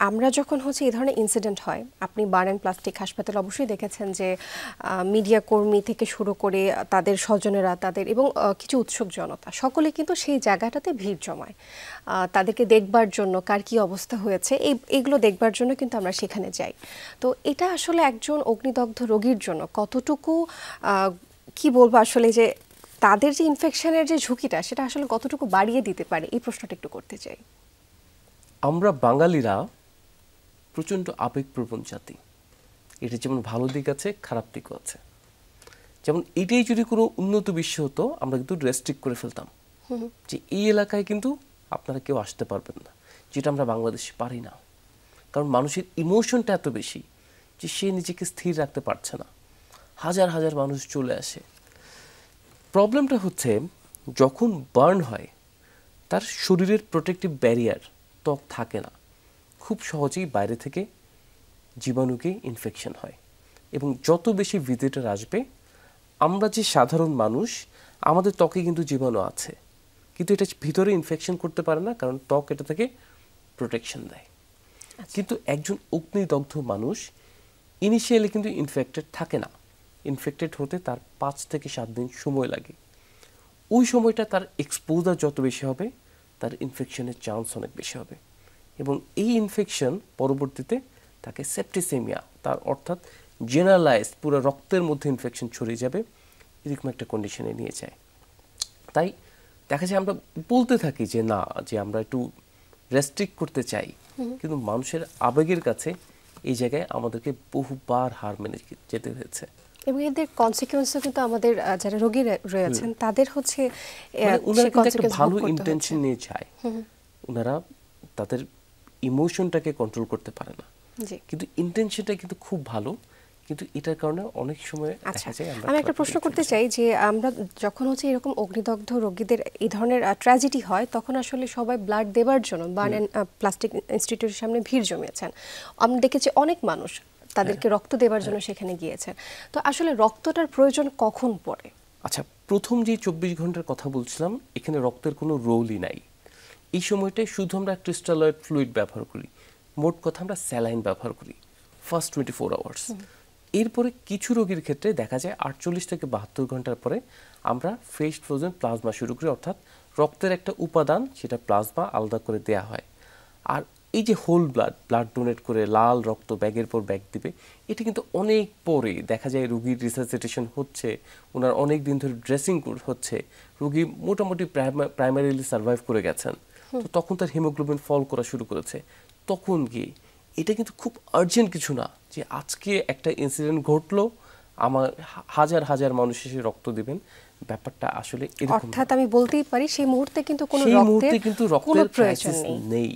আমরা যখন এই ধরনের ইনসিডেন্ট হয়, আপনি বার্ন অ্যান্ড প্লাস্টিক হাসপাতাল অবশ্যই দেখেছেন যে মিডিয়া কর্মী থেকে শুরু করে তাদের স্বজনেরা তাদের এবং কিছু উৎসুক জনতা সকলে কিন্তু সেই জায়গাটাতে ভিড় জমায় তাদেরকে দেখবার জন্য, কার কি অবস্থা হয়েছে এইগুলো দেখবার জন্য কিন্তু আমরা সেখানে যাই। তো এটা আসলে একজন অগ্নিদগ্ধ রোগীর জন্য কতটুকু কি বলবো আসলে যে তাদের যে ইনফেকশনের যে ঝুঁকিটা সেটা আসলে কতটুকু বাড়িয়ে দিতে পারে, এই প্রশ্নটা একটু করতে চাই। আমরা বাঙালিরা প্রচণ্ড আবেগপ্রবণ জাতি। এটা যেমন ভালো দিক আছে, খারাপ দিকও আছে। যেমন এটাই যদি কোনো উন্নত বিশ্ব হতো, আমরা কিন্তু রেস্ট্রিক্ট করে ফেলতাম যে এই এলাকায় কিন্তু আপনারা কেউ আসতে পারবেন না, যেটা আমরা বাংলাদেশে পারি না। কারণ মানুষের ইমোশনটা এত বেশি যে সে নিজেকে স্থির রাখতে পারছে না, হাজার হাজার মানুষ চলে আসে। প্রবলেমটা হচ্ছে যখন বার্ন হয় তার শরীরের প্রোটেক্টিভ ব্যারিয়ার ত্বক থাকে না, খুব সহজেই বাইরে থেকে জীবাণুকে ইনফেকশন হয়। এবং যত বেশি ভিজিটর আসবে, আমরা যে সাধারণ মানুষ আমাদের ত্বকে কিন্তু জীবাণু আছে, কিন্তু এটা ভিতরে ইনফেকশন করতে পারে না, কারণ ত্বক এটা থেকে প্রোটেকশন দেয়। কিন্তু একজন অগ্নিদগ্ধ মানুষ ইনিশিয়ালি কিন্তু ইনফেক্টেড থাকে না। ইনফেক্টেড হতে তার 5 থেকে 7 দিন সময় লাগে। ওই সময়টা তার এক্সপোজার যত বেশি হবে, তার ইনফেকশনের চান্স অনেক বেশি হবে। এবং এই ইনফেকশন পরবর্তীতে তাকে সেপ্টিসেমিয়া, তার অর্থাৎ জেনারেলাইজ পুরো রক্তের মধ্যে ইনফেকশন ছড়িয়ে যাবে, এরকম একটা কন্ডিশনে নিয়ে যায়। তাই দেখা যায় আমরা বলতে থাকি যে না, যে আমরা একটু রেস্ট্রিক্ট করতে চাই, কিন্তু মানুষের আবেগের কাছে এই জায়গায় আমাদেরকে বহুবার হার মেনে যেতে হয়েছে। এবং এদের কনসিকুয়েন্সও কিন্তু আমাদের যারা রোগী রয়েছেন তাদের ওনারা কিন্তু একটা ভালো ইন্টেনশন নিয়ে যায়, ওনারা তাদের ইমোশনটাকে কন্ট্রোল করতে পারে না, কিন্তু ইন্টেনশনটা কিন্তু খুব ভালো। কিন্তু এটার কারণে অনেক সময় দেখা যায়। আমি একটা প্রশ্ন করতে চাই যে আমরা যখন এরকম অগ্নিদগ্ধ রোগীদের এই ধরনের ট্র্যাজেডি হয়, তখন আসলে সবাই ব্লাড দেবার জন্য বার্ন অ্যান্ড প্লাস্টিক ইনস্টিটিউটের সামনে ভিড় জমিয়েছেন। আমরা দেখেছি অনেক মানুষ তাদেরকে রক্ত দেবার জন্য সেখানে গিয়েছেন। তো আসলে রক্তটার প্রয়োজন কখন পড়ে? আচ্ছা, প্রথম যে 24 ঘন্টার কথা বলছিলাম, এখানে রক্তের কোনো রোলই নাই। এই সময়টায় শুধু আমরা ক্রিস্টালয়েড ফ্লুইড ব্যবহার করি, মোট কথা আমরা স্যালাইন ব্যবহার করি ফার্স্ট 24 আওয়ার্স। এরপরে কিছু রোগীর ক্ষেত্রে দেখা যায় 48 থেকে 72 ঘন্টার পরে আমরা ফ্রেশ ফ্রোজেন প্লাজমা শুরু করি, অর্থাৎ রক্তের একটা উপাদান, সেটা প্লাজমা আলাদা করে দেয়া হয়। আর এই যে হোল ব্লাড ডোনেট করে লাল রক্ত ব্যাগের পর ব্যাগ দিবে, এটা কিন্তু অনেক পরে দেখা যায় রোগীর রিসাসিটেশন হচ্ছে, ওনার অনেক দিন ধরে ড্রেসিং হচ্ছে, রোগী মোটামুটি প্রাইমারিলি সার্ভাইভ করে গেছেন। তো তখন তার হিমোগ্লোবিন ফল করা শুরু করেছে। তখন গিয়ে এটা কিন্তু খুব আর্জেন্ট কিছু না যে আজকে একটা ইনসিডেন্ট ঘটলো, আমার হাজার হাজার মানুষ এসে রক্ত দিবেন, ব্যাপারটা আসলে এরকম। অর্থাৎ আমি বলতেই পারি সেই মুহূর্তে কিন্তু কোনো রক্তের প্রয়োজন নেই।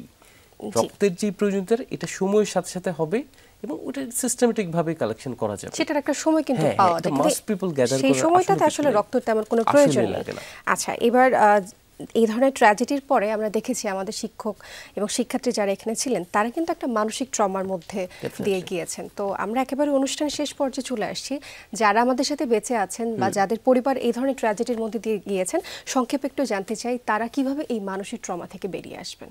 রক্তের যে প্রয়োজনটা এটা সময়ের সাথে সাথে হবে এবং ওটা সিস্টেমেটিক ভাবে কালেকশন করা যাবে। সেটার একটা সময় কিন্তু পাওয়া যায়, সেই সময়টাতে আসলে রক্ত তেমন কোনো প্রয়োজন নেই। আচ্ছা, এবার এই ধরনের ট্র্যাজেডির পরে আমরা দেখেছি আমাদের শিক্ষক এবং শিক্ষার্থী যারা এখানে ছিলেন তারা কিন্তু একটা মানসিক ট্রমার মধ্যে দিয়ে গিয়েছেন। তো আমরা একেবারে অনুষ্ঠান শেষ পর্যায়ে চলে আসছি। যারা আমাদের সাথে বেঁচে আছেন বা যাদের পরিবার এই ধরনের ট্র্যাজেডির মধ্যে দিয়ে গিয়েছেন, সংক্ষেপে একটু জানতে চাই তারা কিভাবে এই মানসিক ট্রমা থেকে বেরিয়ে আসবেন।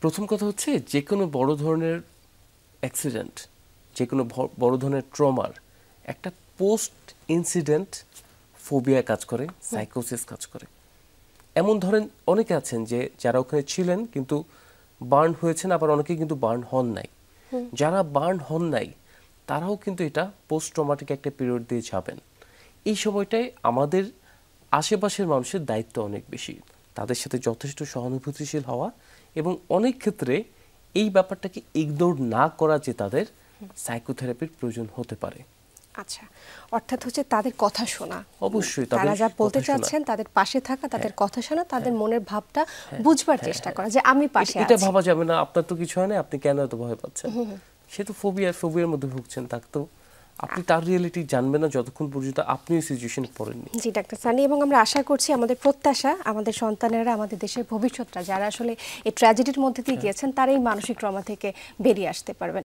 প্রথম কথা হচ্ছে, যে কোনো বড় ধরনের অ্যাক্সিডেন্ট, যে কোনো বড় ধরনের ট্রমার একটা পোস্ট ইনসিডেন্ট ফোবিয়া কাজ করে, সাইকোসিস কাজ করে। এমন ধরেন অনেকে আছেন যে যারা ওখানে ছিলেন কিন্তু বার্ন হয়েছেন, আবার অনেকে কিন্তু বার্ন হন নাই। যারা বার্ন হন নাই তারাও কিন্তু এটা পোস্ট ট্রমাটিক একটা পিরিয়ড দিয়ে যাবেন। এই সময়টায় আমাদের আশেপাশের মানুষের দায়িত্ব অনেক বেশি, তাদের সাথে যথেষ্ট সহানুভূতিশীল হওয়া এবং অনেক ক্ষেত্রে এই ব্যাপারটাকে ইগনোর না করা, যে তাদের সাইকোথেরাপির প্রয়োজন হতে পারে। আচ্ছা, অর্থাৎ তাদের কথা শোনা, অবশ্যই তারা যা বলতে চাচ্ছেন তাদের পাশে থাকা, তাদের কথা শোনা, তাদের মনের ভাবটা বুঝবার চেষ্টা করা যে আমি পাশে আছি। এটা ভাবা যাবে না আপনার তো কিছু হয় না, আপনি কেন এত ভয় পাচ্ছেন। সে তো ফোবিয়ার মধ্যে ভুগছেন, তাকে তো আপনি তার রিয়েলিটি জানবেন না যতক্ষণ পর্যন্ত আপনি এই সিচুয়েশনে পড়েননি। জি ডাক্তার সানি, এবং আমরা আশা করছি, আমাদের প্রত্যাশা, আমাদের সন্তানেরা, আমাদের দেশের ভবিষ্যৎরা যারা আসলে এই ট্র্যাজেডির মধ্যে দিয়ে গিয়েছেন তারা এই মানসিক ট্রমা থেকে বেরিয়ে আসতে পারবেন।